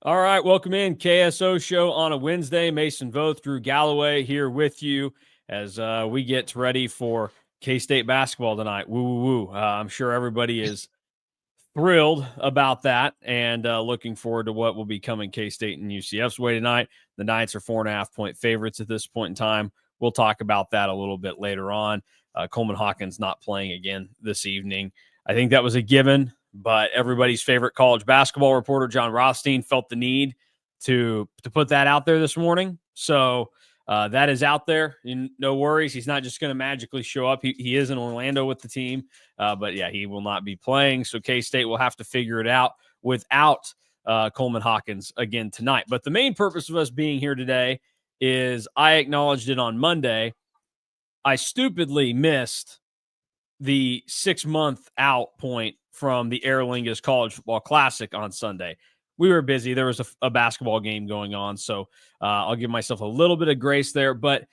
All right, welcome in KSO Show on a Wednesday. Mason Voth, Drew Galloway here with you as we get ready for K-State basketball tonight. Woo, woo, woo. I'm sure everybody is thrilled about that and looking forward to what will be coming K-State and UCF's way tonight. The Knights are 4.5-point favorites at this point in time. We'll talk about that a little bit later on. Coleman Hawkins not playing again this evening. I think that was a given, but everybody's favorite college basketball reporter, John Rothstein, felt the need to put that out there this morning. So that is out there. No worries. He's not just going to magically show up. He is in Orlando with the team, but yeah, he will not be playing. So K-State will have to figure it out without Coleman Hawkins again tonight. But the main purpose of us being here today is I acknowledged it on Monday. I stupidly missed the 6-month out point from the Aer Lingus College Football Classic on Sunday. We were busy. There was a basketball game going on, so I'll give myself a little bit of grace there. But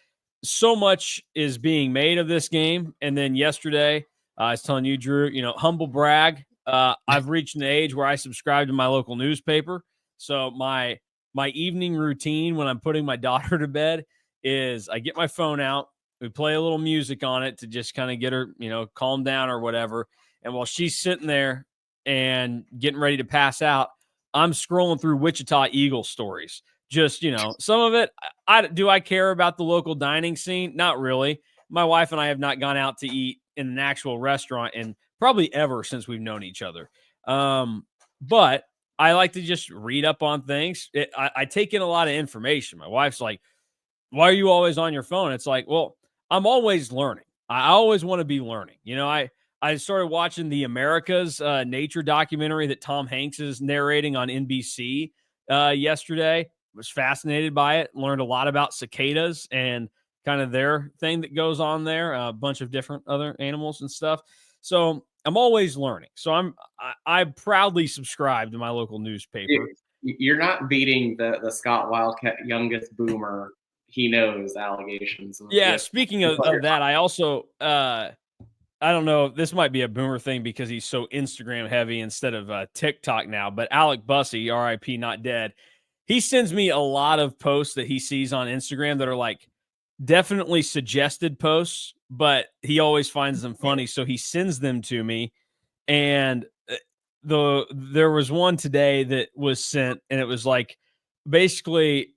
so much is being made of this game. And then yesterday, I was telling you, Drew, humble brag. I've reached an age where I subscribe to my local newspaper. So my evening routine when I'm putting my daughter to bed is I get my phone out. We play a little music on it to just kind of get her, calm down or whatever. And while she's sitting there and getting ready to pass out, I'm scrolling through Wichita Eagles stories. Just, some of it, do I care about the local dining scene? Not really. My wife and I have not gone out to eat in an actual restaurant in probably ever since we've known each other. But I like to just read up on things. I take in a lot of information. My wife's like, why are you always on your phone? It's like, well, I'm always learning. I always want to be learning. I started watching the America's nature documentary that Tom Hanks is narrating on NBC yesterday. Was fascinated by it. Learned a lot about cicadas and kind of their thing that goes on there. A bunch of different other animals and stuff. So I'm always learning. So I proudly subscribe to my local newspaper. You're not beating the Scott Wildcat youngest boomer. He knows allegations. Yeah. Speaking of that, I also, I don't know, this might be a boomer thing because he's so Instagram heavy instead of TikTok now, but Alec Bussey, RIP, not dead. He sends me a lot of posts that he sees on Instagram that are like definitely suggested posts, but he always finds them funny. So he sends them to me. And there was one today that was sent, and it was like basically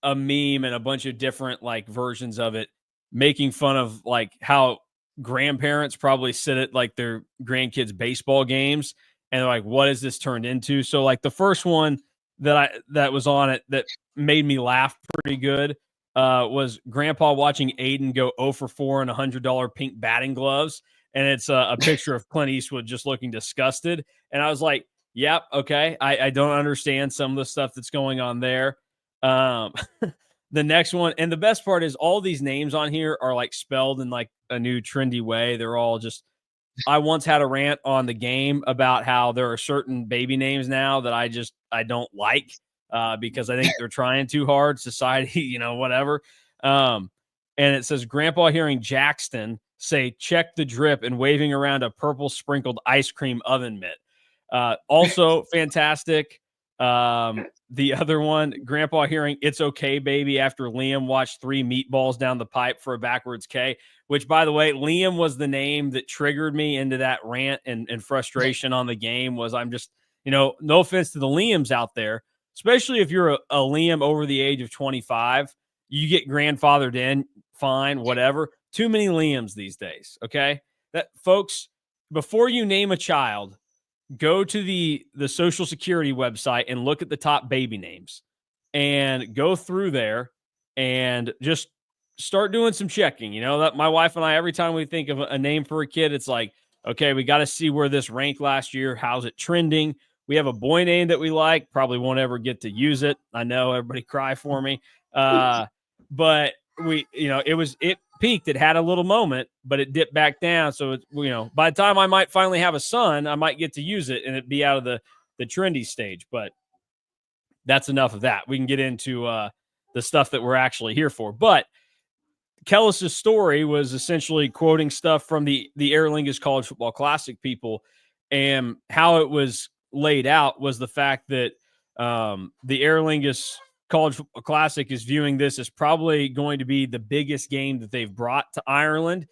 a meme and a bunch of different like versions of it, making fun of like how grandparents probably sit at like their grandkids' baseball games and they're like, what has this turned into? So like the first one that was on it that made me laugh pretty good was grandpa watching Aiden go 0 for 4 in $100 pink batting gloves. And it's a picture of Clint Eastwood just looking disgusted. And I was like, yep, okay. I don't understand some of the stuff that's going on there. The next one, and the best part is all these names on here are like spelled in like a new trendy way. They're all just, I once had a rant on the game about how there are certain baby names now that I don't like because I think they're trying too hard, society, whatever. And it says grandpa hearing Jackson say, check the drip, and waving around a purple sprinkled ice cream oven mitt. Also fantastic. The other one, grandpa hearing it's okay, baby, after Liam watched 3 meatballs down the pipe for a backwards K, which, by the way, Liam was the name that triggered me into that rant and frustration on the game. Was I'm just, no offense to the Liams out there, especially if you're a Liam over the age of 25, you get grandfathered in, fine, whatever. Too many Liams these days. Okay. That, folks, before you name a child, go to the Social Security website and look at the top baby names and go through there and just start doing some checking. That my wife and I, every time we think of a name for a kid, it's like, okay, we got to see where this ranked last year. How's it trending? We have a boy name that we like. Probably won't ever get to use it. I know, everybody cry for me. But it peaked. It had a little moment, but it dipped back down. So by the time I might finally have a son, I might get to use it and it'd be out of the trendy stage. But that's enough of that. We can get into the stuff that we're actually here for. But Kellis's story was essentially quoting stuff from the Aer Lingus College Football Classic people, and how it was laid out was the fact that The Aer Lingus College Football Classic is viewing this as probably going to be the biggest game that they've brought to Ireland.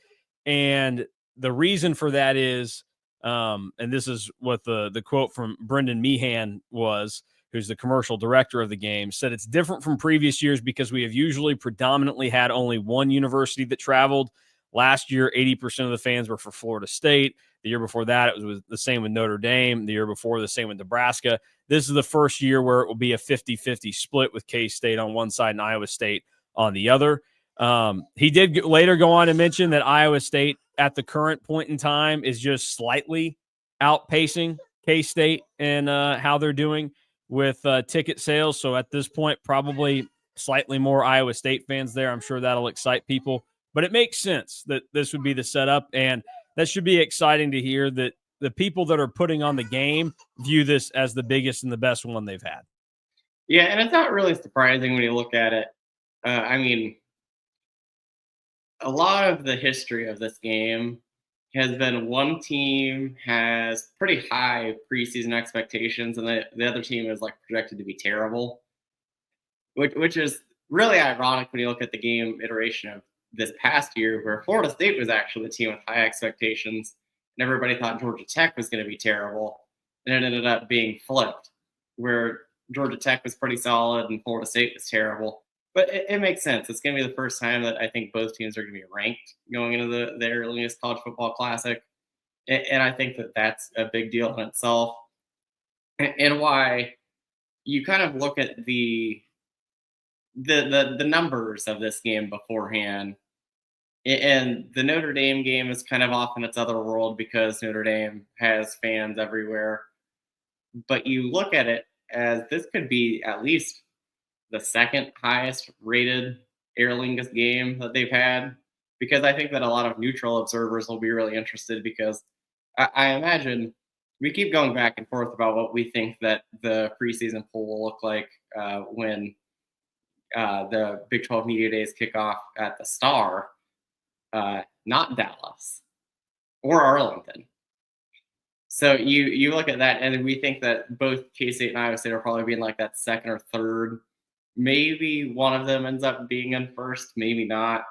And the reason for that is, and this is what the quote from Brendan Meehan was, who's the commercial director of the game, said it's different from previous years because we have usually predominantly had only one university that traveled. Last year, 80% of the fans were for Florida State. The year before that, it was the same with Notre Dame. The year before, the same with Nebraska. This is the first year where it will be a 50-50 split with K-State on one side and Iowa State on the other. He did later go on to mention that Iowa State at the current point in time is just slightly outpacing K-State and how they're doing with ticket sales. So at this point, probably slightly more Iowa State fans there. I'm sure that'll excite people. But it makes sense that this would be the setup, and that should be exciting to hear that the people that are putting on the game view this as the biggest and the best one they've had. Yeah, and it's not really surprising when you look at it. I mean, a lot of the history of this game has been one team has pretty high preseason expectations, and the other team is like projected to be terrible, which is really ironic when you look at the game iteration of this past year, where Florida State was actually the team with high expectations, and everybody thought Georgia Tech was going to be terrible, and it ended up being flipped, where Georgia Tech was pretty solid and Florida State was terrible. But it makes sense. It's going to be the first time that I think both teams are going to be ranked going into the Aer Lingus College Football Classic, and I think that that's a big deal in itself, and why you kind of look at the numbers of this game beforehand. And the Notre Dame game is kind of off in its other world because Notre Dame has fans everywhere. But you look at it as this could be at least the second highest rated Aer Lingus game that they've had, because I think that a lot of neutral observers will be really interested, because I imagine we keep going back and forth about what we think that the preseason poll will look like when the Big 12 Media Days kick off at the Star. Not Dallas or Arlington. So you look at that, and we think that both K-State and Iowa State are probably being like that second or third. Maybe one of them ends up being in first, maybe not.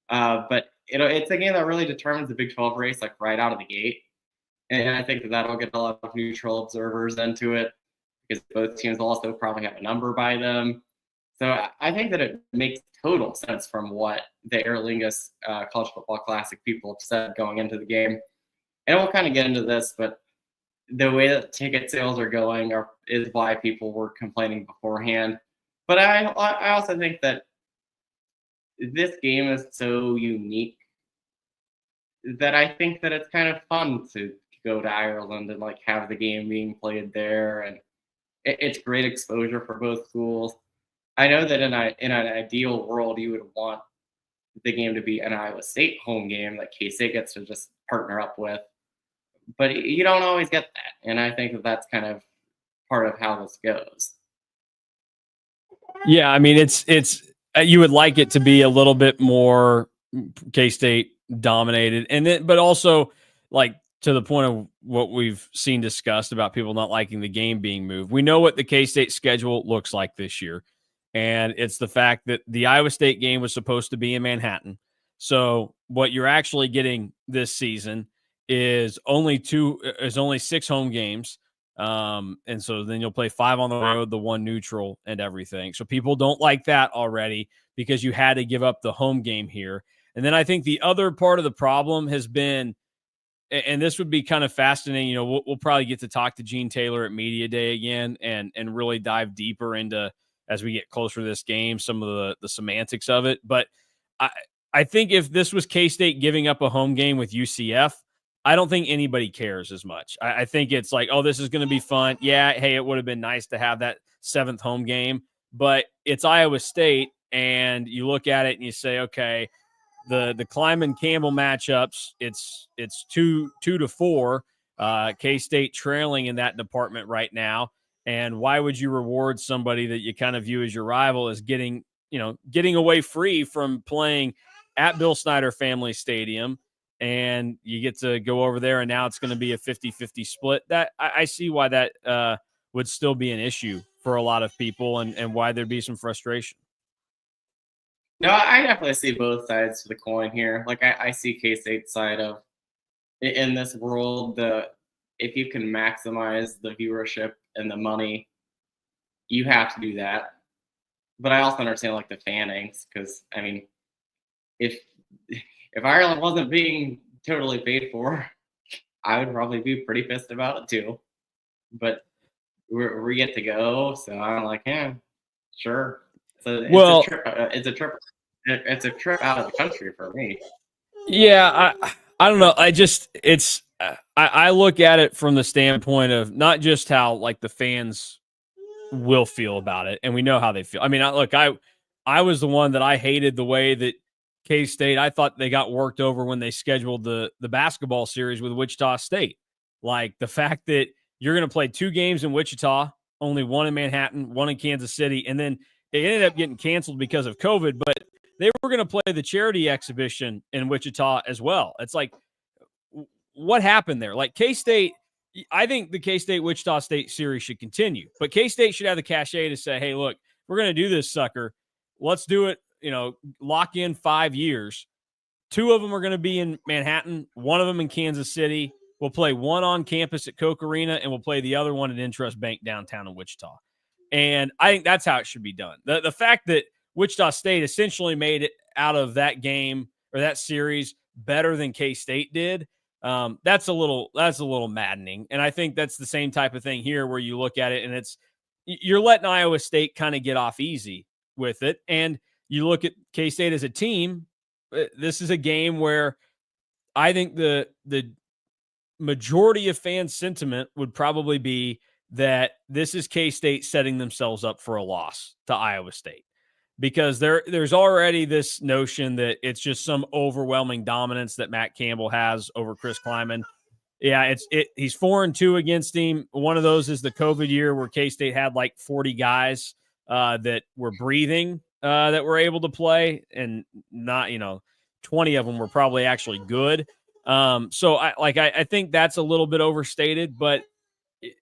But it's a game that really determines the Big 12 race, like right out of the gate. And I think that that'll get a lot of neutral observers into it, because both teams will also probably have a number by them. So I think that it makes total sense from what the Aer Lingus College Football Classic people have said going into the game. And we'll kind of get into this, but the way that ticket sales are going is why people were complaining beforehand. But I also think that this game is so unique that I think that it's kind of fun to go to Ireland and like have the game being played there, and it's great exposure for both schools. I know that in an ideal world, you would want the game to be an Iowa State home game that K-State gets to just partner up with, but you don't always get that, and I think that that's kind of part of how this goes. Yeah, I mean, it's you would like it to be a little bit more K-State dominated, and then, but also like to the point of what we've seen discussed about people not liking the game being moved. We know what the K-State schedule looks like this year. And it's the fact that the Iowa State game was supposed to be in Manhattan. So what you're actually getting this season is only 6 home games. And so then you'll play 5 on the road, the 1 neutral, and everything. So people don't like that already because you had to give up the home game here. And then I think the other part of the problem has been, and this would be kind of fascinating, we'll probably get to talk to Gene Taylor at Media Day again and really dive deeper into, as we get closer to this game, some of the semantics of it. But I think if this was K-State giving up a home game with UCF, I don't think anybody cares as much. I think it's like, oh, this is going to be fun. Yeah, hey, it would have been nice to have that 7th home game, but it's Iowa State, and you look at it and you say, okay, the Klieman-Campbell matchups, it's 2-4. K-State trailing in that department right now. And why would you reward somebody that you kind of view as your rival as getting away free from playing at Bill Snyder Family Stadium, and you get to go over there, and now it's going to be a 50-50 split? That I see why that would still be an issue for a lot of people and why there'd be some frustration. No, I definitely see both sides to the coin here. Like I see K-State's side of in this world, if you can maximize the viewership and the money, you have to do that. But I also understand like the fannings, because I mean, if Ireland wasn't being totally paid for, I would probably be pretty pissed about it too. But we get to go, so I'm like, yeah, sure. So Well, it's a trip out of the country for me. Yeah, I don't know. I look at it from the standpoint of not just how like the fans will feel about it, and we know how they feel. I mean, I was the one that I hated the way that K-State. I thought they got worked over when they scheduled the basketball series with Wichita State. Like the fact that you're going to play 2 games in Wichita, only one in Manhattan, one in Kansas City, and then it ended up getting canceled because of COVID, but they were going to play the charity exhibition in Wichita as well. It's like, what happened there? Like K-State, I think the K-State Wichita State series should continue, but K-State should have the cachet to say, hey, look, we're going to do this sucker. Let's do it. Lock in 5 years. 2 of them are going to be in Manhattan. 1 of them in Kansas City. We'll play 1 on campus at Koch Arena, and we'll play the other one at Intrust Bank downtown in Wichita. And I think that's how it should be done. The fact that Wichita State essentially made it out of that game or that series better than K-State did, that's a little maddening. And I think that's the same type of thing here where you look at it and you're letting Iowa State kind of get off easy with it. And you look at K-State as a team, this is a game where I think the majority of fan sentiment would probably be that this is K-State setting themselves up for a loss to Iowa State, because there's already this notion that it's just some overwhelming dominance that Matt Campbell has over Chris Klieman. Yeah, he's 4-2 against him. One of those is the COVID year where K-State had like 40 guys that were breathing that were able to play, and not 20 of them were probably actually good. So I think that's a little bit overstated, but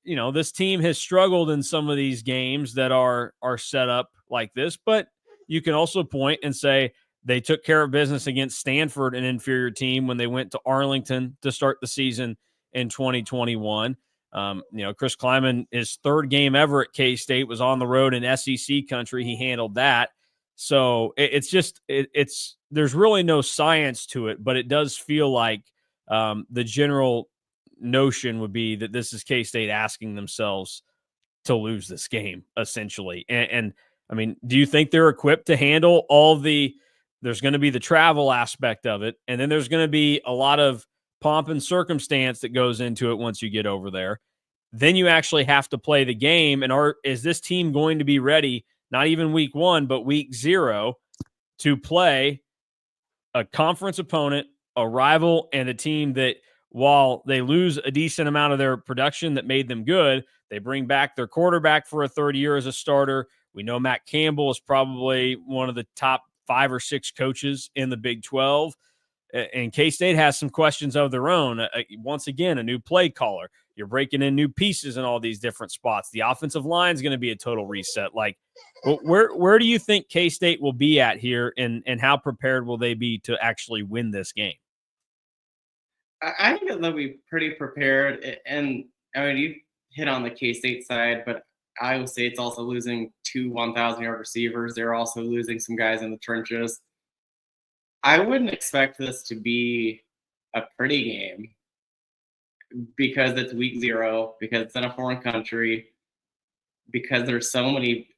this team has struggled in some of these games that are set up like this, but you can also point and say they took care of business against Stanford, an inferior team, when they went to Arlington to start the season in 2021. Chris Klieman, his 3rd game ever at K-State was on the road in SEC country. He handled that. So there's really no science to it, but it does feel like the general notion would be that this is K-State asking themselves to lose this game, essentially. And I mean, do you think they're equipped to handle there's going to be the travel aspect of it, and then there's going to be a lot of pomp and circumstance that goes into it once you get over there. Then you actually have to play the game, and is this team going to be ready, not even week 1, but week 0, to play a conference opponent, a rival, and a team that, while they lose a decent amount of their production that made them good, they bring back their quarterback for a 3rd year as a starter. We know Matt Campbell is probably one of the top 5 or 6 coaches in the Big 12. And K-State has some questions of their own. Once again, a new play caller. You're breaking in new pieces in all these different spots. The offensive line is going to be a total reset. Like, where do you think K-State will be at here, and how prepared will they be to actually win this game? I think that they'll be pretty prepared. And I mean, you hit on the K-State side, but Iowa State's also losing 2 1,000-yard receivers. They're also losing some guys in the trenches. I wouldn't expect this to be a pretty game because it's week 0, because it's in a foreign country, because there's so many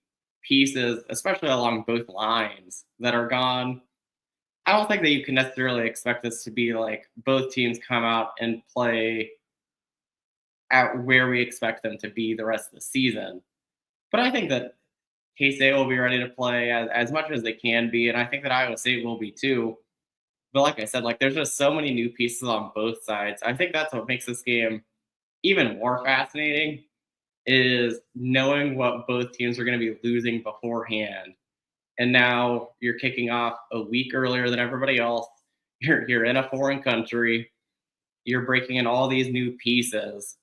pieces, especially along both lines, that are gone. I don't think that you can necessarily expect this to be like both teams come out and play at where we expect them to be the rest of the season. But I think that K-State will be ready to play as much as they can be, and I think that Iowa State will be too. But like I said, like there's just so many new pieces on both sides. I think that's what makes this game even more fascinating, is knowing what both teams are going to be losing beforehand. And now you're kicking off a week earlier than everybody else. You're in a foreign country. You're breaking in all these new pieces.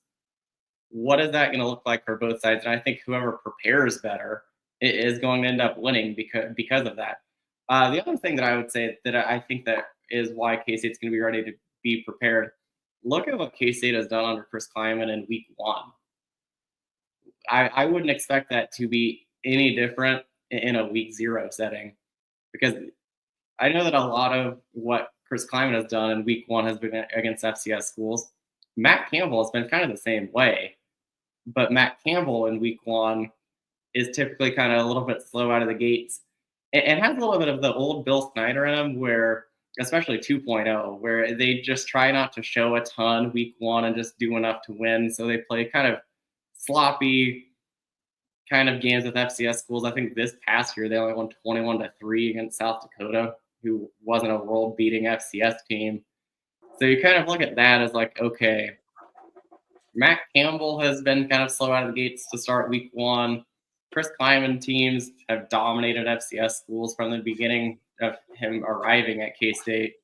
what is that going to look like for both sides? And I think whoever prepares better is going to end up winning because of that. The other thing that I would say that I think that is why K-State's going to be ready to be prepared. Look at what K-State has done under Chris Klieman in week 1. I wouldn't expect that to be any different in a week 0 setting, because I know that a lot of what Chris Klieman has done in week 1 has been against FCS schools. Matt Campbell has been kind of the same way, but Matt Campbell in week 1 is typically kind of a little bit slow out of the gates and has a little bit of the old Bill Snyder in him, where, especially 2.0, where they just try not to show a ton week 1 and just do enough to win. So they play kind of sloppy kind of games with FCS schools. I think this past year they only won 21-3 against South Dakota, who wasn't a world-beating FCS team. So you kind of look at that as like, okay, Matt Campbell has been kind of slow out of the gates to start week 1. Chris Klieman teams have dominated FCS schools from the beginning of him arriving at K-State.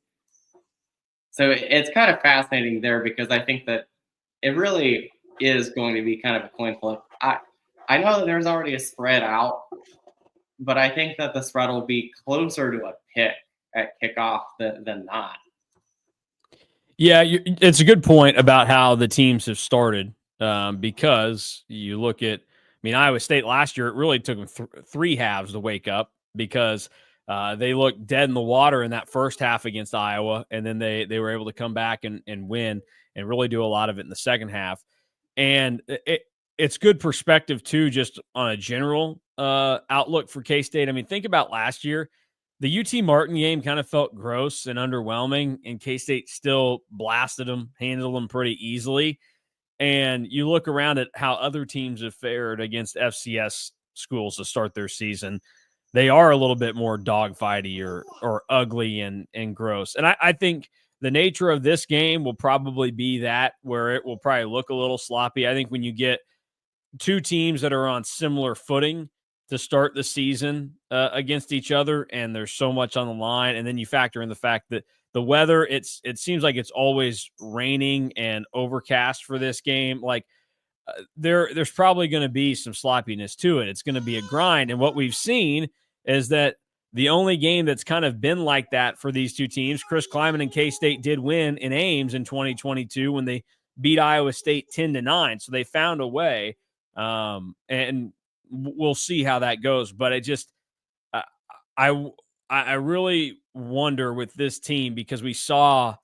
So it's kind of fascinating there, because I think that it really is going to be kind of a coin flip. I know that there's already a spread out, but I think that the spread will be closer to a pick at kickoff than not. Yeah, it's a good point about how the teams have started, because you look at, Iowa State last year, it really took them 3 halves to wake up, because they looked dead in the water in that first half against Iowa, and then they were able to come back and win and really do a lot of it in the second half. And it's good perspective, too, just on a general outlook for K-State. Think about last year. The UT Martin game kind of felt gross and underwhelming, and K-State still blasted them, handled them pretty easily. And you look around at how other teams have fared against FCS schools to start their season. They are a little bit more dogfighty or ugly and gross. And I think the nature of this game will probably be that, where it will probably look a little sloppy. I think when you get 2 teams that are on similar footing to start the season against each other, and there's so much on the line, and then you factor in the fact that the weather, it seems like it's always raining and overcast for this game. Like there's probably going to be some sloppiness to it. It's going to be a grind. And what we've seen is that the only game that's kind of been like that for these 2 teams, Chris Klieman and K-State did win in Ames in 2022 when they beat Iowa State 10-9. So they found a way, and we'll see how that goes. But it just, I really wonder with this team, because we saw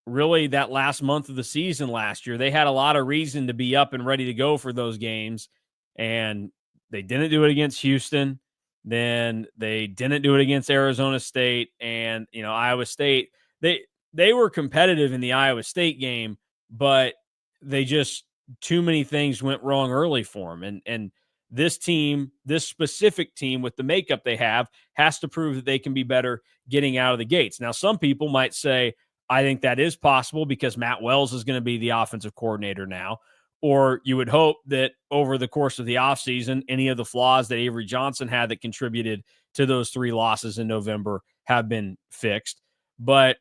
really that last month of the season last year, they had a lot of reason to be up and ready to go for those games, and they didn't do it against Houston. Then they didn't do it against Arizona State, and Iowa State. They were competitive in the Iowa State game, but they just, too many things went wrong early for them. And this team, this specific team with the makeup they have, has to prove that they can be better getting out of the gates. Now, some people might say, I think that is possible because Matt Wells is going to be the offensive coordinator now. Or you would hope that over the course of the offseason, any of the flaws that Avery Johnson had that contributed to those 3 losses in November have been fixed. But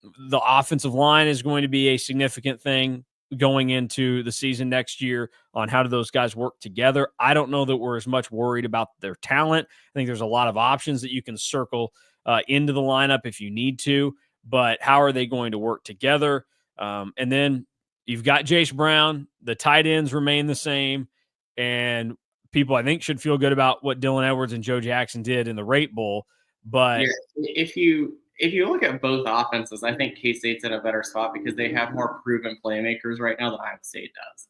the offensive line is going to be a significant thing going into the season next year on how do those guys work together. I don't know that we're as much worried about their talent. I think there's a lot of options that you can circle into the lineup if you need to, but how are they going to work together? And then you've got Jace Brown. The tight ends remain the same, and people, I think, should feel good about what Dylan Edwards and Joe Jackson did in the Rate Bowl. But yeah, if you look at both offenses, I think K-State's in a better spot because they have more proven playmakers right now than Iowa State does.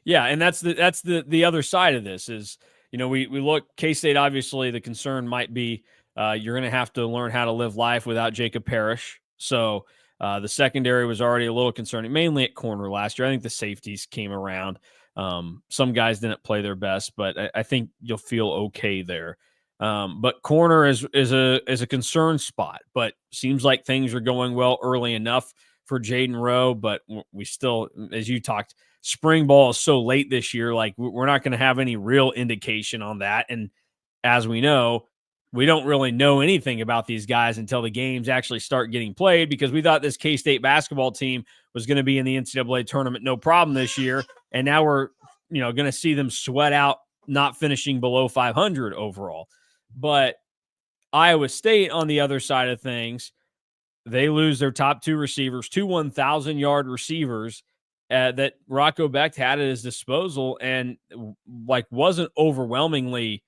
Yeah, and that's the other side of this is, we look, K-State, obviously the concern might be you're going to have to learn how to live life without Jacob Parrish. So the secondary was already a little concerning, mainly at corner last year. I think the safeties came around. Some guys didn't play their best, but I think you'll feel okay there. But corner is a concern spot, but seems like things are going well early enough for Jaden Rowe. But we still, as you talked, spring ball is so late this year. Like we're not going to have any real indication on that. And as we know, we don't really know anything about these guys until the games actually start getting played, because we thought this K-State basketball team was going to be in the NCAA tournament no problem this year, and now we're going to see them sweat out not finishing below 500 overall. But Iowa State, on the other side of things, they lose their top two receivers, two 1,000-yard receivers that Rocco Becht had at his disposal, and wasn't overwhelmingly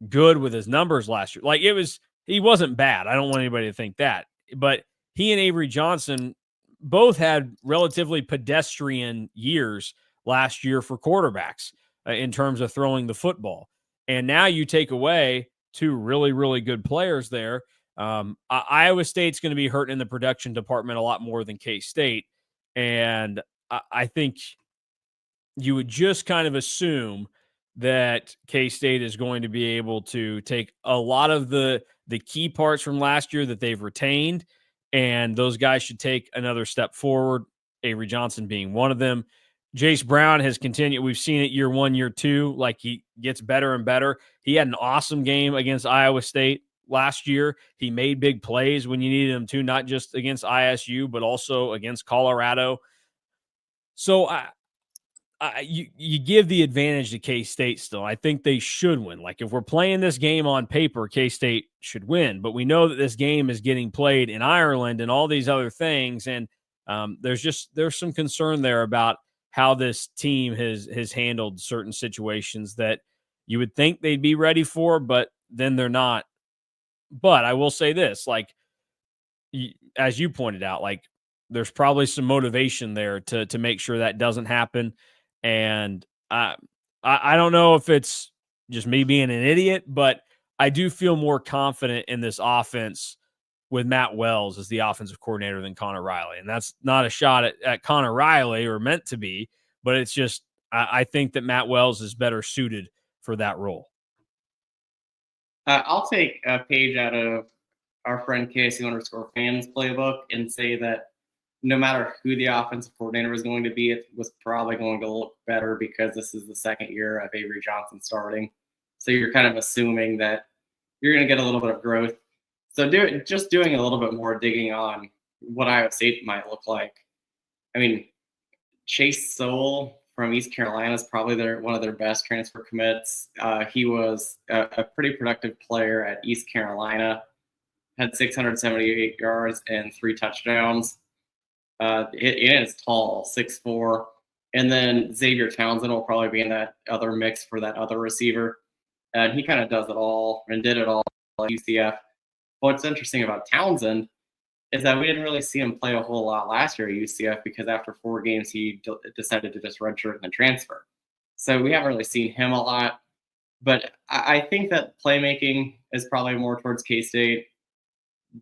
good with his numbers last year. He wasn't bad. I don't want anybody to think that, but he and Avery Johnson both had relatively pedestrian years last year for quarterbacks in terms of throwing the football. And now you take away two really, really good players there. Iowa State's going to be hurting in the production department a lot more than K-State. And I think you would just kind of assume that K-State is going to be able to take a lot of the key parts from last year that they've retained, and those guys should take another step forward, Avery Johnson being one of them. Jace Brown has continued. We've seen it year one, year two, he gets better and better. He had an awesome game against Iowa State last year. He made big plays when you needed him to, not just against ISU, but also against Colorado. So you give the advantage to K-State still. I think they should win. If we're playing this game on paper, K-State should win. But we know that this game is getting played in Ireland and all these other things. And there's some concern there about how this team has handled certain situations that you would think they'd be ready for, but then they're not. But I will say this, as you pointed out, there's probably some motivation there to make sure that doesn't happen. And I don't know if it's just me being an idiot, but I do feel more confident in this offense with Matt Wells as the offensive coordinator than Connor Riley. And that's not a shot at Connor Riley, or meant to be, but it's just I think that Matt Wells is better suited for that role. I'll take a page out of our friend KSO_fans playbook and say that no matter who the offensive coordinator is going to be, it was probably going to look better because this is the second year of Avery Johnson starting. So you're kind of assuming that you're going to get a little bit of growth. So just doing a little bit more digging on what Iowa State might look like. I mean, Chase Sowell from East Carolina is probably one of their best transfer commits. He was a pretty productive player at East Carolina, had 678 yards and 3 touchdowns. It is tall, 6'4". And then Xavier Townsend will probably be in that other mix for that other receiver. And he kind of does it all and did it all at UCF. What's interesting about Townsend is that we didn't really see him play a whole lot last year at UCF because after 4 games, he decided to just redshirt and transfer. So we haven't really seen him a lot. But I think that playmaking is probably more towards K-State.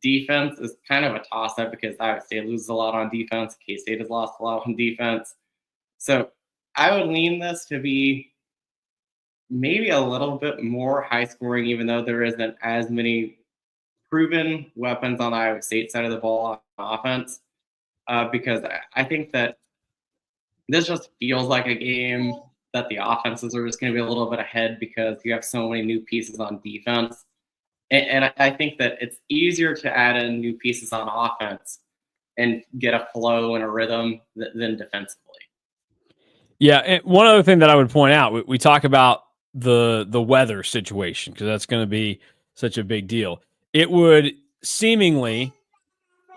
Defense is kind of a toss-up because Iowa State loses a lot on defense. K-State has lost a lot on defense. So I would lean this to be maybe a little bit more high-scoring, even though there isn't as many proven weapons on the Iowa State side of the ball on offense, because I think that this just feels like a game that the offenses are just going to be a little bit ahead because you have so many new pieces on defense. And I think that it's easier to add in new pieces on offense and get a flow and a rhythm than defensively. Yeah, and one other thing that I would point out, we talk about the weather situation because that's going to be such a big deal. It would seemingly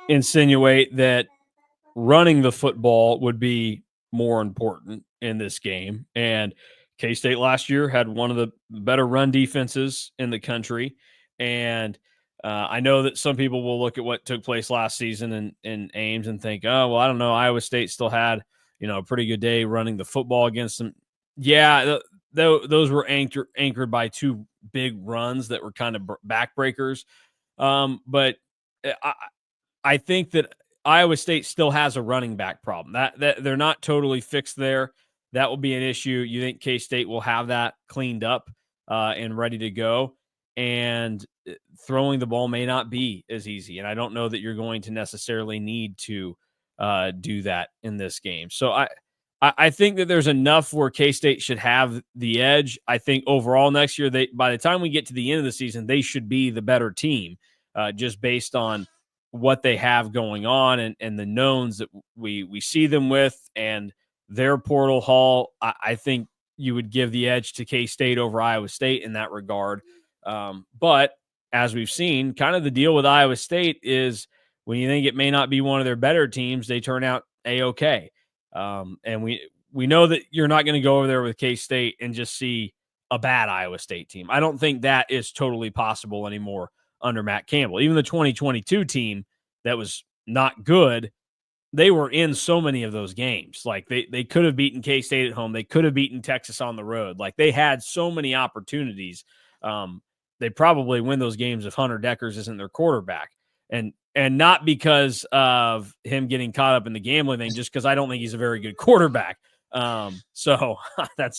insinuate that running the football would be more important in this game. And K-State last year had one of the better run defenses in the country. And I know that some people will look at what took place last season in Ames and think, oh, well, I don't know. Iowa State still had, a pretty good day running the football against them. Yeah, those were anchored by 2 big runs that were kind of backbreakers. But I think that Iowa State still has a running back problem. That they're not totally fixed there. That will be an issue. You think K-State will have that cleaned up and ready to go? And throwing the ball may not be as easy. And I don't know that you're going to necessarily need to do that in this game. So I think that there's enough where K-State should have the edge. I think overall next year, by the time we get to the end of the season, they should be the better team, just based on what they have going on and the knowns that we see them with and their portal haul. I think you would give the edge to K-State over Iowa State in that regard. But as we've seen, kind of the deal with Iowa State is when you think it may not be one of their better teams, they turn out A-okay. And we know that you're not going to go over there with K-State and just see a bad Iowa State team. I don't think that is totally possible anymore under Matt Campbell. Even the 2022 team that was not good, they were in so many of those games. Like they could have beaten K-State at home. They could have beaten Texas on the road. Like they had so many opportunities. They probably win those games if Hunter Deckers isn't their quarterback. And not because of him getting caught up in the gambling thing, just because I don't think he's a very good quarterback. So that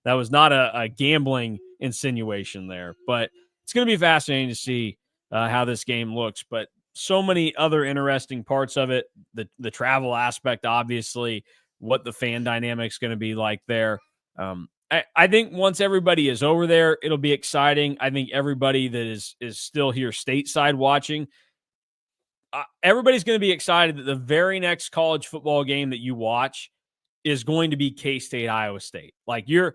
was not a gambling insinuation there. But it's going to be fascinating to see how this game looks. But so many other interesting parts of it. The travel aspect, obviously, what the fan dynamic's going to be like there. I think once everybody is over there, it'll be exciting. I think everybody that is still here stateside watching, everybody's going to be excited that the very next college football game that you watch is going to be K-State, Iowa State. Like you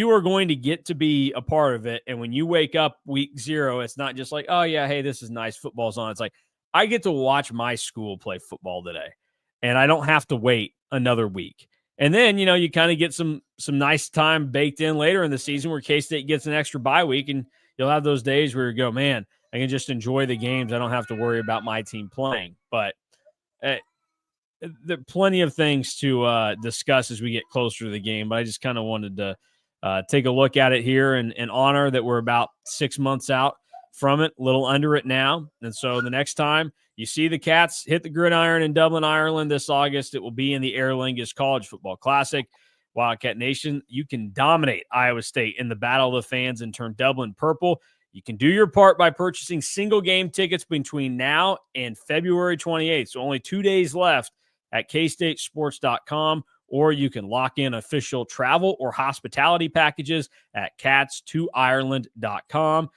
are going to get to be a part of it. And when you wake up week 0, it's not just like, oh yeah, hey, this is nice. Football's on. It's like, I get to watch my school play football today and I don't have to wait another week. And then, you kind of get some nice time baked in later in the season where K-State gets an extra bye week and you'll have those days where you go, man, I can just enjoy the games. I don't have to worry about my team playing. But there are plenty of things to discuss as we get closer to the game. But I just kind of wanted to take a look at it here and honor that we're about 6 months out from it, a little under it now. And so the next time you see the Cats hit the gridiron in Dublin, Ireland this August, it will be in the Aer Lingus College Football Classic. Wildcat Nation, you can dominate Iowa State in the Battle of the Fans and turn Dublin purple. You can do your part by purchasing single game tickets between now and February 28th. So only 2 days left at kstatesports.com, or you can lock in official travel or hospitality packages at cats2ireland.com.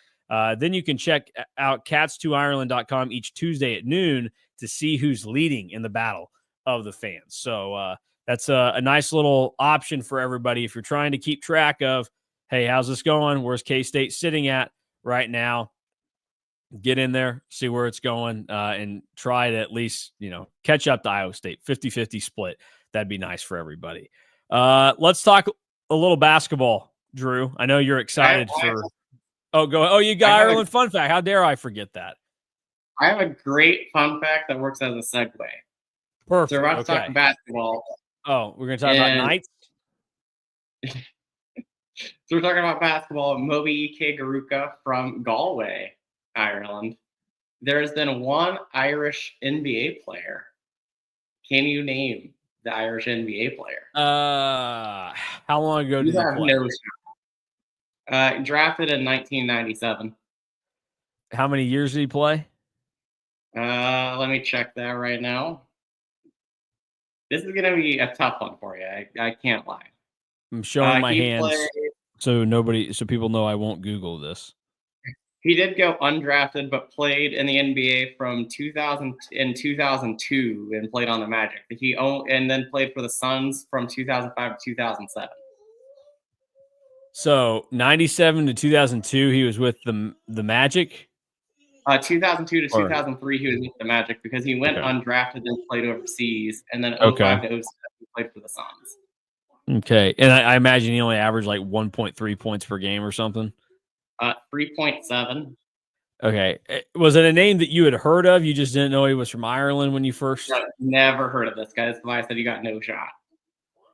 Then you can check out cats2ireland.com each Tuesday at noon to see who's leading in the Battle of the Fans. So that's a nice little option for everybody if you're trying to keep track of, hey, how's this going? Where's K-State sitting at right now? Get in there, see where it's going, and try to at least, catch up to Iowa State. 50-50 split. That'd be nice for everybody. Let's talk a little basketball, Drew. I know you're excited for... Oh, go. Oh, you got Ireland fun fact. How dare I forget that? I have a great fun fact that works as a segue. Perfect. So we're about to talk basketball. Oh, we're going to talk about Knights? So we're talking about basketball. Moby Ike Garuka from Galway, Ireland. There's been one Irish NBA player. Can you name the Irish NBA player? How long ago did he play? Drafted in 1997. How many years did he play? Let me check that right now. This is going to be a tough one for you. I can't lie. I'm showing my hands so people know I won't Google this. He did go undrafted, but played in the NBA from 2000 and 2002 and played on the Magic. And then played for the Suns from 2005 to 2007. So 97 to 2002, he was with the Magic. 2002 to 2003, he was with the Magic because he went undrafted and played overseas, and then 05 to 07, he played for the Suns. Okay, and I imagine he only averaged like 1.3 points per game or something. 3.7. Okay, was it a name that you had heard of? You just didn't know he was from Ireland when you first? No, never heard of this guy. That's why I said he got no shot.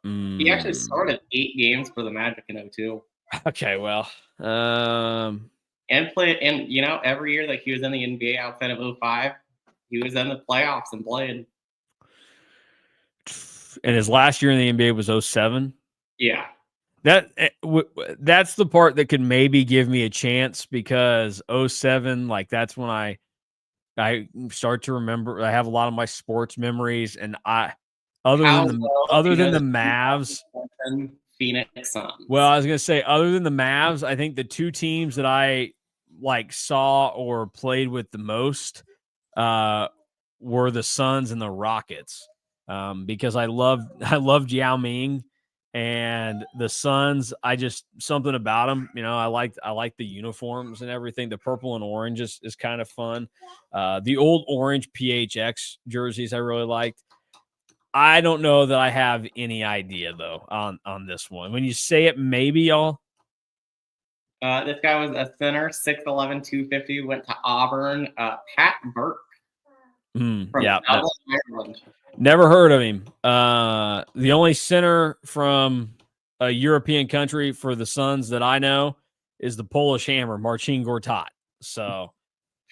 He actually started 8 games for the Magic in 2002. Okay, well, and played, and every year that he was in the NBA outside of 2005, he was in the playoffs and played. And his last year in the NBA was 2007. Yeah, that's the part that could maybe give me a chance because 2007, like that's when I start to remember. I have a lot of my sports memories, and Other than the Mavs, Phoenix Suns. Well, I was gonna say, other than the Mavs, I think the two teams that I saw or played with the most were the Suns and the Rockets, because I loved Yao Ming, and the Suns. Something about them, I like the uniforms and everything. The purple and orange is kind of fun. The old orange PHX jerseys I really liked. I don't know that I have any idea though on this one. When you say it, maybe y'all. This guy was a center, 6'11", 250, went to Auburn. Pat Burke. From Ireland. Never heard of him. The only center from a European country for the Suns that I know is the Polish Hammer, Marcin Gortat. So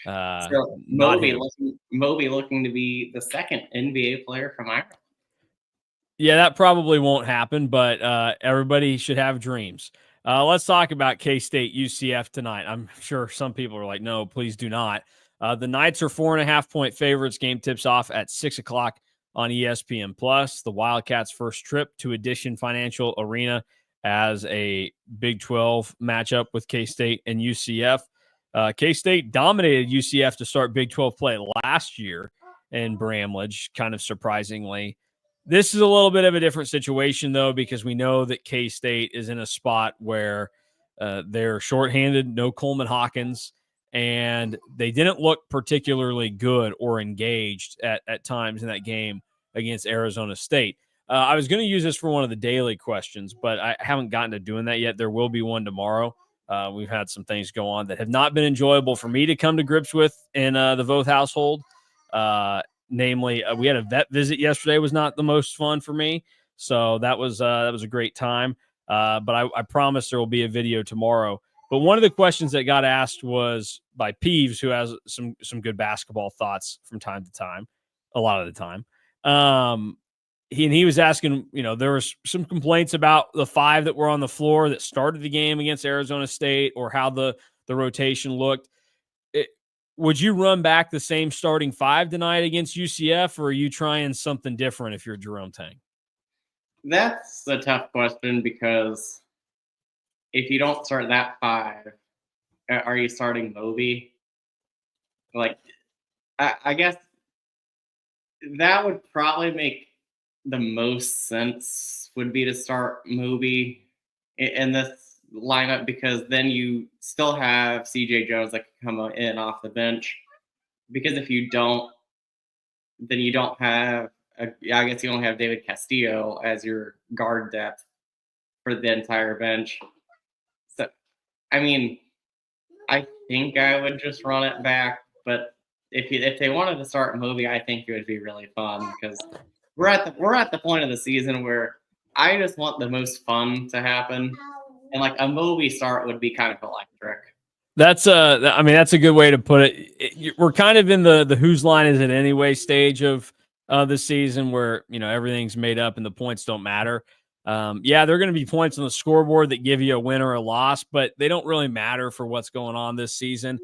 Moby looking to be the second NBA player from Ireland. Yeah, that probably won't happen, but everybody should have dreams. Let's talk about K-State UCF tonight. I'm sure some people are like, no, please do not. The Knights are 4.5-point favorites. Game tips off at 6 o'clock on ESPN+. The Wildcats' first trip to Edition Financial Arena as a Big 12 matchup with K-State and UCF. K-State dominated UCF to start Big 12 play last year in Bramlage, kind of surprisingly. This is a little bit of a different situation, though, because we know that K-State is in a spot where they're shorthanded, no Coleman Hawkins, and they didn't look particularly good or engaged at times in that game against Arizona State. I was going to use this for one of the daily questions, but I haven't gotten to doing that yet. There will be one tomorrow. We've had some things go on that have not been enjoyable for me to come to grips with in the Voth household. Namely, we had a vet visit yesterday. Was not the most fun for me. So that was a great time. But I promise there will be a video tomorrow. But one of the questions that got asked was by Peeves, who has some good basketball thoughts from time to time, a lot of the time. He was asking, there was some complaints about the five that were on the floor that started the game against Arizona State, or how the rotation looked. Would you run back the same starting five tonight against UCF, or are you trying something different if you're Jerome Tang? That's a tough question, because if you don't start that five, are you starting Moby? I guess that would probably make the most sense, would be to start Moby in this lineup, because then you still have CJ Jones that can come in off the bench. Because if you don't, then you don't have, I guess you only have David Castillo as your guard depth for the entire bench. So, I mean, I think I would just run it back, but if they wanted to start Moby, I think it would be really fun, because we're at the point of the season where I just want the most fun to happen, and like a Moby start would be kind of electric. That's a good way to put it. We're kind of in the whose line is it anyway stage of the season, where everything's made up and the points don't matter. Yeah, there are going to be points on the scoreboard that give you a win or a loss, but they don't really matter for what's going on this season.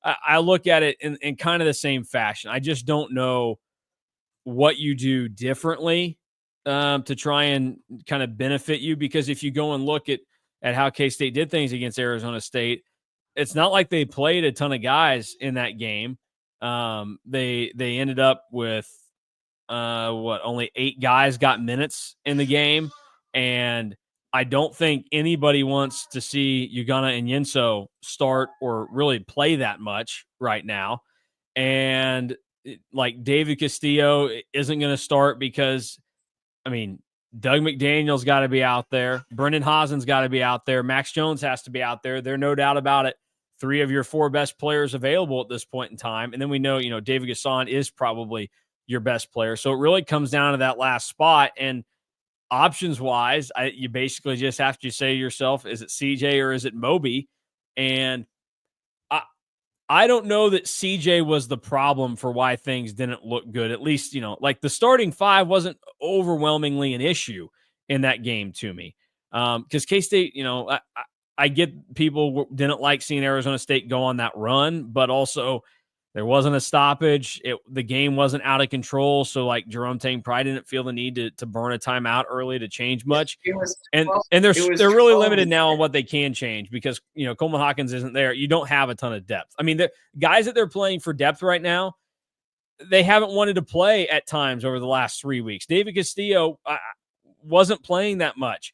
I look at it in kind of the same fashion. I just don't know what you do differently to try and kind of benefit you, because if you go and look at how K-State did things against Arizona State, it's not like they played a ton of guys in that game. They ended up with only 8 guys got minutes in the game, and I don't think anybody wants to see Ugonna and Yinso start or really play that much right now. And like David Castillo isn't going to start because, Doug McDaniel's got to be out there. Brendan Hasen's got to be out there. Max Jones has to be out there. There's no doubt about it. 3 of your 4 best players available at this point in time. And then we know, David Gasson is probably your best player. So it really comes down to that last spot. And options wise, you basically just have to say to yourself, is it CJ or is it Moby? And I don't know that CJ was the problem for why things didn't look good. At least, like the starting 5 wasn't overwhelmingly an issue in that game to me. Because K-State, I get people didn't like seeing Arizona State go on that run, but also There wasn't a stoppage. The game wasn't out of control. So like Jerome Tang probably didn't feel the need to burn a timeout early to change much. And they're really limited now on what they can change because, Coleman Hawkins isn't there. You don't have a ton of depth. I mean, the guys that they're playing for depth right now, they haven't wanted to play at times over the last 3 weeks. David Castillo wasn't playing that much.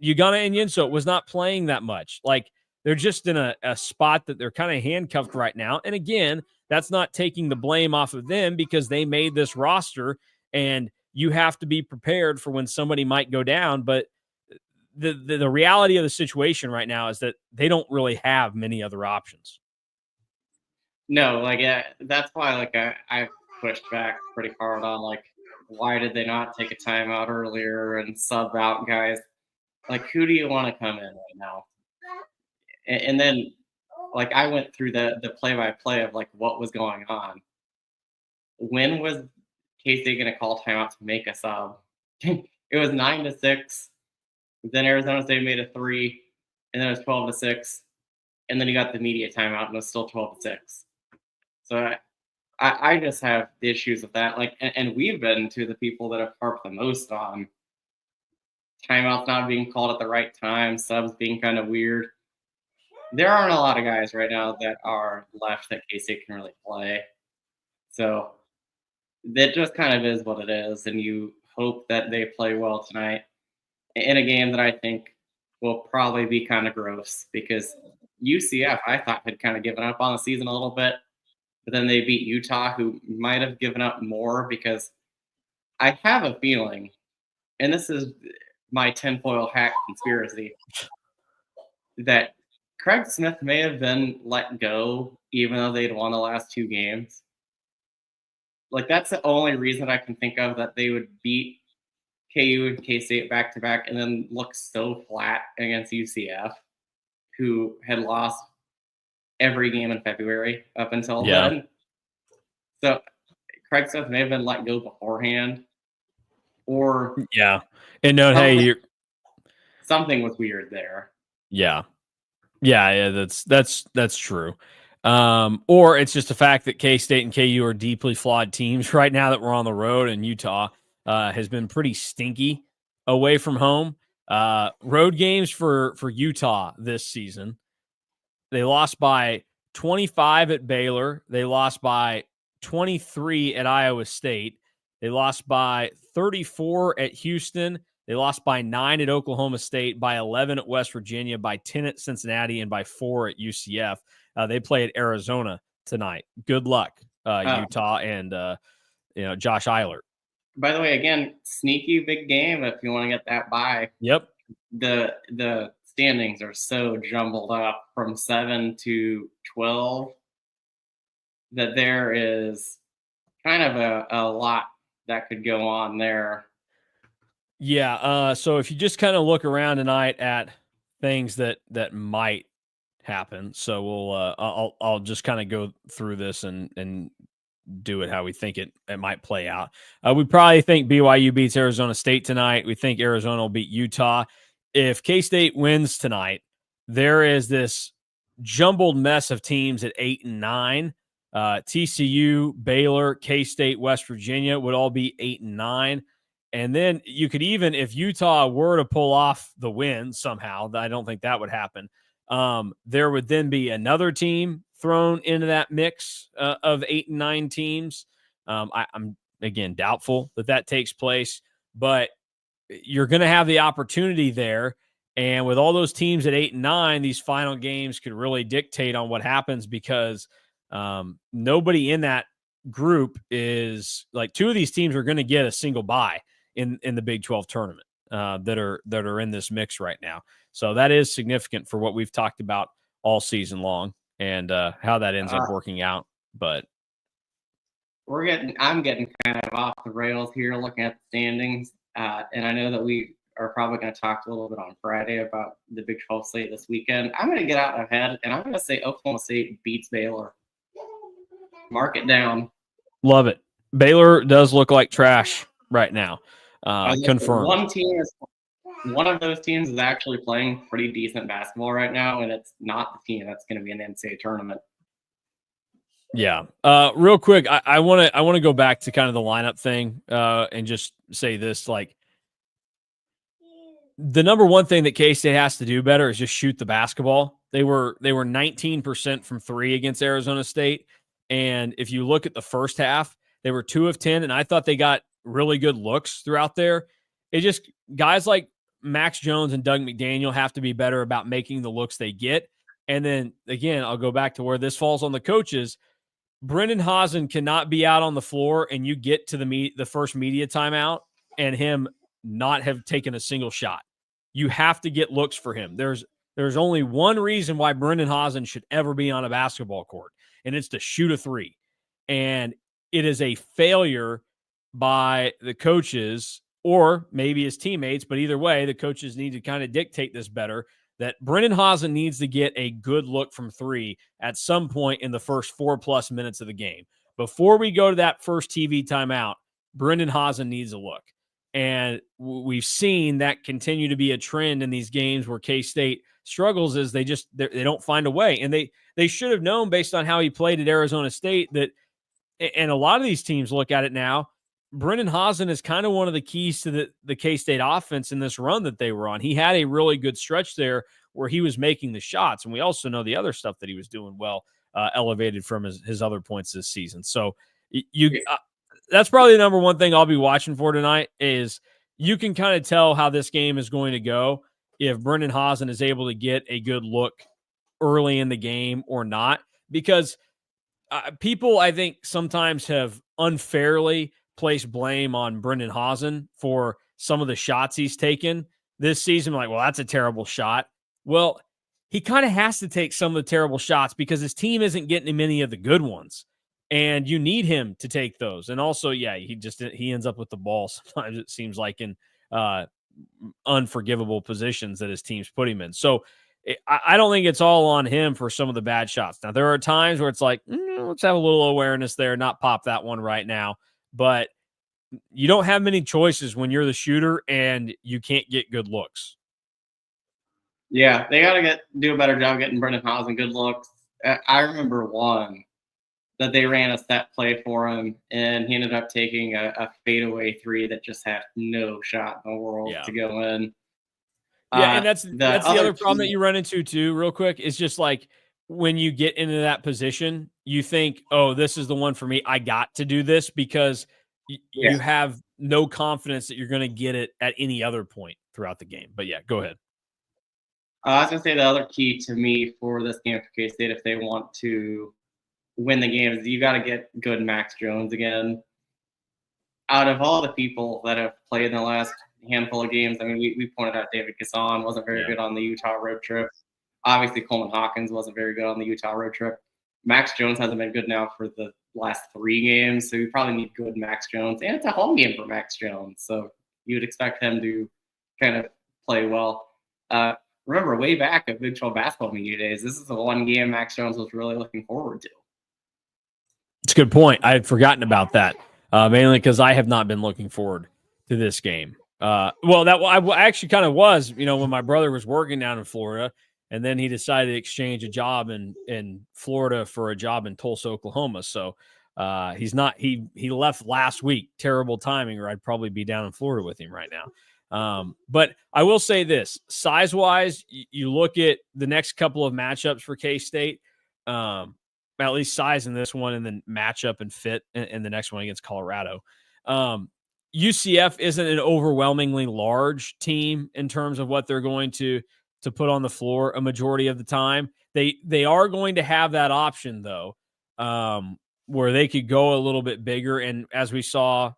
Ugonna and Yinso was not playing that much. Like, they're just in a spot that they're kind of handcuffed right now. And again, that's not taking the blame off of them because they made this roster and you have to be prepared for when somebody might go down. But the reality of the situation right now is that they don't really have many other options. No, that's why I pushed back pretty hard on why did they not take a timeout earlier and sub out guys? Who do you want to come in right now? And then I went through the play-by-play of what was going on. When was K-State going to call timeout to make a sub? It was 9-6. Then Arizona State made a 3, and then it was 12-6, and then you got the media timeout, and it was still 12-6. So I just have issues with that. And we've been to the people that have harped the most on timeouts not being called at the right time, subs being kind of weird. There aren't a lot of guys right now that are left that K-State can really play. So that just kind of is what it is, and you hope that they play well tonight in a game that I think will probably be kind of gross because UCF, I thought, had kind of given up on the season a little bit, but then they beat Utah, who might have given up more because I have a feeling, and this is my tinfoil hat conspiracy, that Craig Smith may have been let go even though they'd won the last 2 games. That's the only reason I can think of that they would beat KU and K-State back-to-back and then look so flat against UCF, who had lost every game in February up until then. So Craig Smith may have been let go beforehand, or and something was weird there. Yeah, that's true. Or it's just the fact that K-State and KU are deeply flawed teams right now that we're on the road, and Utah has been pretty stinky away from home. Road games for Utah this season, they lost by 25 at Baylor. They lost by 23 at Iowa State. They lost by 34 at Houston. They lost by 9 at Oklahoma State, by 11 at West Virginia, by 10 at Cincinnati, and by 4 at UCF. They play at Arizona tonight. Good luck, Utah and Josh Eilert. By the way, again, sneaky big game if you want to get that bye. Yep. The standings are so jumbled up from 7 to 12 that there is kind of a lot that could go on there. Yeah. So if you just kind of look around tonight at things that might happen, so we'll I'll just kind of go through this and do it how we think it might play out. We probably think BYU beats Arizona State tonight. We think Arizona will beat Utah. If K-State wins tonight, there is this jumbled mess of teams at 8 and 9. TCU, Baylor, K-State, West Virginia would all be 8 and 9. And then you could even, if Utah were to pull off the win somehow, I don't think that would happen. There would then be another team thrown into that mix of 8 and 9 teams. I'm, again, doubtful that takes place, but you're going to have the opportunity there. And with all those teams at 8 and 9, these final games could really dictate on what happens because nobody in that group is like 2 of these teams are going to get a single bye in the Big 12 tournament that are in this mix right now. So that is significant for what we've talked about all season long and how that ends up working out. But I'm getting kind of off the rails here looking at the standings. And I know that we are probably going to talk a little bit on Friday about the Big 12 slate this weekend. I'm going to get out ahead, and I'm going to say Oklahoma State beats Baylor. Mark it down. Love it. Baylor does look like trash right now. Confirmed. One of those teams is actually playing pretty decent basketball right now, and it's not the team that's going to be in the NCAA tournament. Yeah. Real quick, I want to go back to kind of the lineup thing and just say this, like, the number one thing that K-State has to do better is just shoot the basketball. They were 19% from 3 against Arizona State, and if you look at the first half, they were 2 of 10, and I thought they got really good looks throughout there. It just, guys like Max Jones and Doug McDaniel have to be better about making the looks they get. And then again, I'll go back to where this falls on the coaches. Brendan Hazen cannot be out on the floor and you get to the first media timeout and him not have taken a single shot. You have to get looks for him. There's only one reason why Brendan Hazen should ever be on a basketball court, and it's to shoot a 3. And it is a failure by the coaches or maybe his teammates, but either way, the coaches need to kind of dictate this better, that Brendan Hazen needs to get a good look from 3 at some point in the first 4+ minutes of the game. Before we go to that first TV timeout, Brendan Hazen needs a look. And we've seen that continue to be a trend in these games where K-State struggles, is they don't find a way. And they should have known, based on how he played at Arizona State, that, and a lot of these teams look at it now, Brendan Hazen is kind of one of the keys to the K-State offense in this run that they were on. He had a really good stretch there where he was making the shots. And we also know the other stuff that he was doing well, elevated from his other points this season. So that's probably the number one thing I'll be watching for tonight, is you can kind of tell how this game is going to go if Brendan Hazen is able to get a good look early in the game or not. Because people, I think, sometimes have unfairly placed blame on Brendan Hazen for some of the shots he's taken this season. Like, well, that's a terrible shot. Well, he kind of has to take some of the terrible shots because his team isn't getting him any of the good ones. And you need him to take those. And also, yeah, he ends up with the ball sometimes, it seems like, in unforgivable positions that his teams put him in. So I don't think it's all on him for some of the bad shots. Now, there are times where it's like, let's have a little awareness there, not pop that one right now. But you don't have many choices when you're the shooter and you can't get good looks. Yeah, they got to do a better job getting Brendan Hazen good looks. I remember one that they ran a set play for him, and he ended up taking a fadeaway 3 that just had no shot in the world to go in. Yeah, and that's the other problem that you run into too, real quick, is just like when you get into that position, you think, oh, this is the one for me. I got to do this, because you have no confidence that you're going to get it at any other point throughout the game. But yeah, go ahead. I was going to say the other key to me for this game for K-State, if they want to win the game, is you got to get good Max Jones again. Out of all the people that have played in the last handful of games, I mean, we pointed out David Gasson wasn't very good on the Utah road trip. Obviously, Coleman Hawkins wasn't very good on the Utah road trip. Max Jones hasn't been good now for the last 3 games, so you probably need good Max Jones. And it's a home game for Max Jones, so you would expect him to kind of play well. Remember, way back at Big 12 basketball media days, this is the one game Max Jones was really looking forward to. It's a good point. I had forgotten about that, mainly because I have not been looking forward to this game. Well, I actually kind of was, when my brother was working down in Florida, and then he decided to exchange a job in Florida for a job in Tulsa, Oklahoma. So he left last week. Terrible timing, or I'd probably be down in Florida with him right now. But I will say this, size-wise, you look at the next couple of matchups for K-State, at least size in this one, and then matchup and fit in the next one against Colorado. UCF isn't an overwhelmingly large team in terms of what they're going to put on the floor a majority of the time. They are going to have that option, though, where they could go a little bit bigger. And as we saw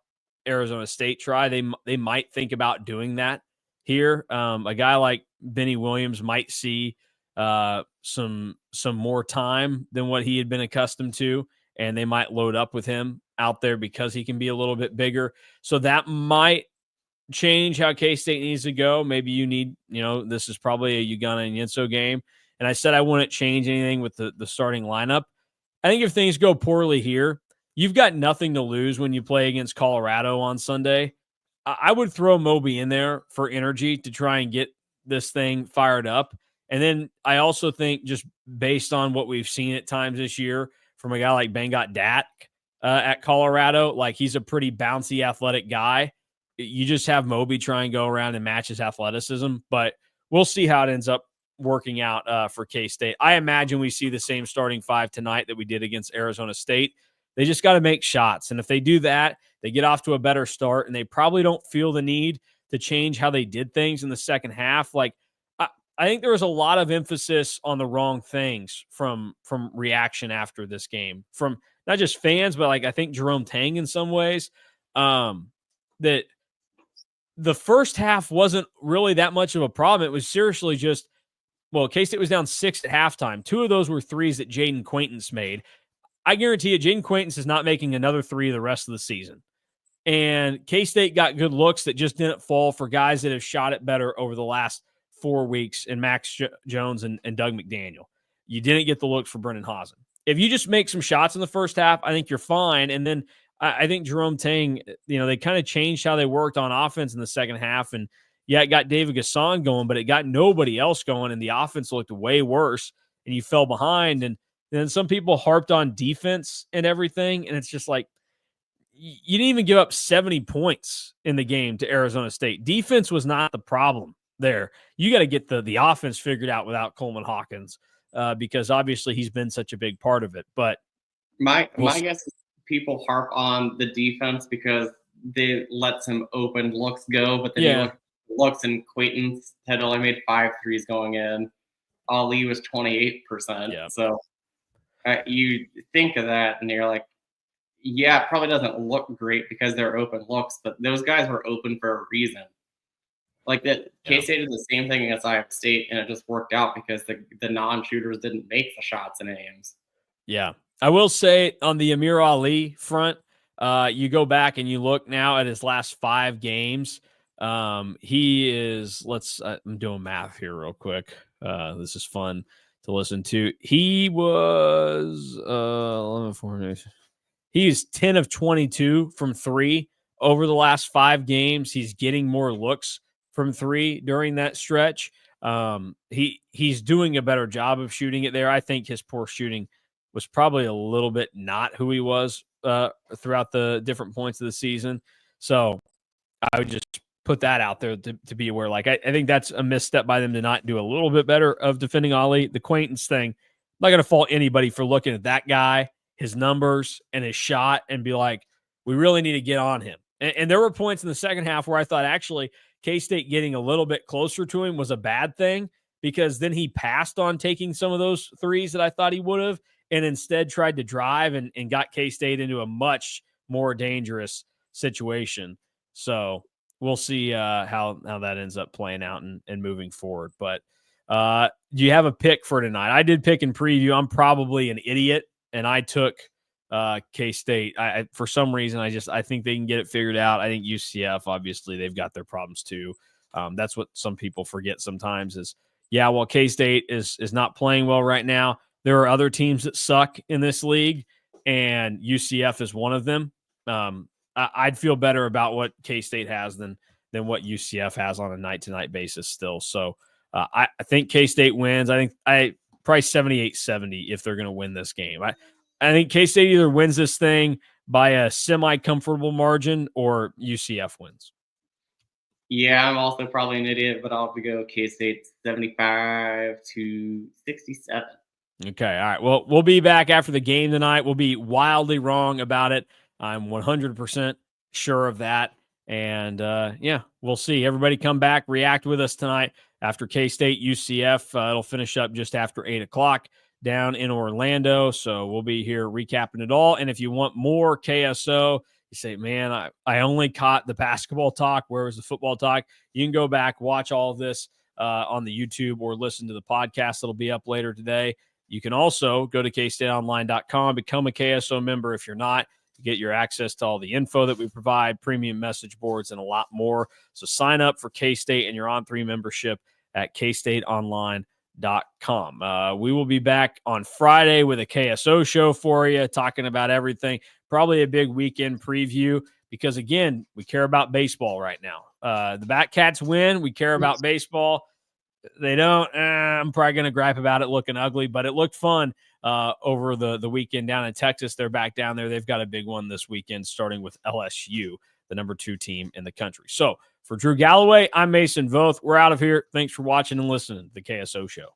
Arizona State try, they might think about doing that here. A guy like Benny Williams might see some more time than what he had been accustomed to, and they might load up with him out there because he can be a little bit bigger. So that might change how K-State needs to go. Maybe you need, this is probably a Ugonna and Yinso game. And I said I wouldn't change anything with the starting lineup. I think if things go poorly here, you've got nothing to lose when you play against Colorado on Sunday. I would throw Moby in there for energy to try and get this thing fired up. And then I also think, just based on what we've seen at times this year from a guy like Bengot Dak at Colorado. Like, he's a pretty bouncy, athletic guy. You just have Moby try and go around and match his athleticism, but we'll see how it ends up working out for K-State. I imagine we see the same starting five tonight that we did against Arizona State. They just got to make shots, and if they do that, they get off to a better start, and they probably don't feel the need to change how they did things in the second half. Like, I think there was a lot of emphasis on the wrong things from reaction after this game, from not just fans, but like I think Jerome Tang in some ways, that the first half wasn't really that much of a problem. It was seriously just, well, K-State was down 6 at halftime. 2 of those were threes that Jaden Quaintance made. I guarantee you, Jaden Quaintance is not making another 3 the rest of the season. And K-State got good looks that just didn't fall for guys that have shot it better over the last 4 weeks in Max Jones and Doug McDaniel. You didn't get the looks for Brennan Hausen. If you just make some shots in the first half, I think you're fine. And then I think Jerome Tang, they kind of changed how they worked on offense in the second half. And yeah, it got David Gasson going, but it got nobody else going. And the offense looked way worse and you fell behind. And then some people harped on defense and everything. And it's just like, you didn't even give up 70 points in the game to Arizona State. Defense was not the problem there. You got to get the offense figured out without Coleman Hawkins because obviously he's been such a big part of it. But my guess is people harp on the defense because they let some open looks go, but then you look looks and Quaintance had only made 5 threes going in. Ali was 28%. Yeah. So you think of that and you're like, yeah, it probably doesn't look great because they're open looks, but those guys were open for a reason. Like that, K-State did the same thing against Iowa State, and it just worked out because the non-shooters didn't make the shots in games. Yeah. I will say on the Amir Ali front, you go back and you look now at his last 5 games. He is, I'm doing math here real quick. This is fun to listen to. He was 11-4. He's 10 of 22 from 3 over the last 5 games. He's getting more looks from 3 during that stretch. He's doing a better job of shooting it there. I think his poor shooting was probably a little bit not who he was throughout the different points of the season. So I would just put that out there to be aware. Like, I think that's a misstep by them to not do a little bit better of defending Ali. The Quaintance thing, I'm not going to fault anybody for looking at that guy, his numbers and his shot and be like, we really need to get on him. And there were points in the second half where I thought actually K-State getting a little bit closer to him was a bad thing because then he passed on taking some of those threes that I thought he would have and instead tried to drive and got K-State into a much more dangerous situation. So we'll see how that ends up playing out and moving forward. But do you have a pick for tonight? I did pick in preview. I'm probably an idiot, and I took K-State. I for some reason, I think they can get it figured out. I think UCF, obviously, they've got their problems too. That's what some people forget sometimes is, while K-State is not playing well right now, there are other teams that suck in this league, and UCF is one of them. I'd feel better about what K-State has than what UCF has on a night-to-night basis still. So I think K-State wins. I think probably 78-70 if they're going to win this game. I think K-State either wins this thing by a semi-comfortable margin or UCF wins. Yeah, I'm also probably an idiot, but I'll have to go K-State 75-67. Okay, all right. Well, we'll be back after the game tonight. We'll be wildly wrong about it. I'm 100% sure of that. And, we'll see. Everybody come back, react with us tonight after K-State UCF. It'll finish up just after 8 o'clock down in Orlando. So we'll be here recapping it all. And if you want more KSO, you say, man, I only caught the basketball talk. Where was the football talk? You can go back, watch all of this on the YouTube or listen to the podcast that'll be up later today. You can also go to KStateOnline.com, become a KSO member if you're not. Get your access to all the info that we provide, premium message boards, and a lot more. So sign up for K-State and your On3 membership at KStateOnline.com. We will be back on Friday with a KSO show for you, talking about everything. Probably a big weekend preview because, again, we care about baseball right now. The Batcats win. We care about baseball. They don't. I'm probably going to gripe about it looking ugly, but it looked fun over the weekend down in Texas. They're back down there. They've got a big one this weekend, starting with LSU, the number 2 team in the country. So for Drew Galloway, I'm Mason Voth. We're out of here. Thanks for watching and listening to the KSO Show.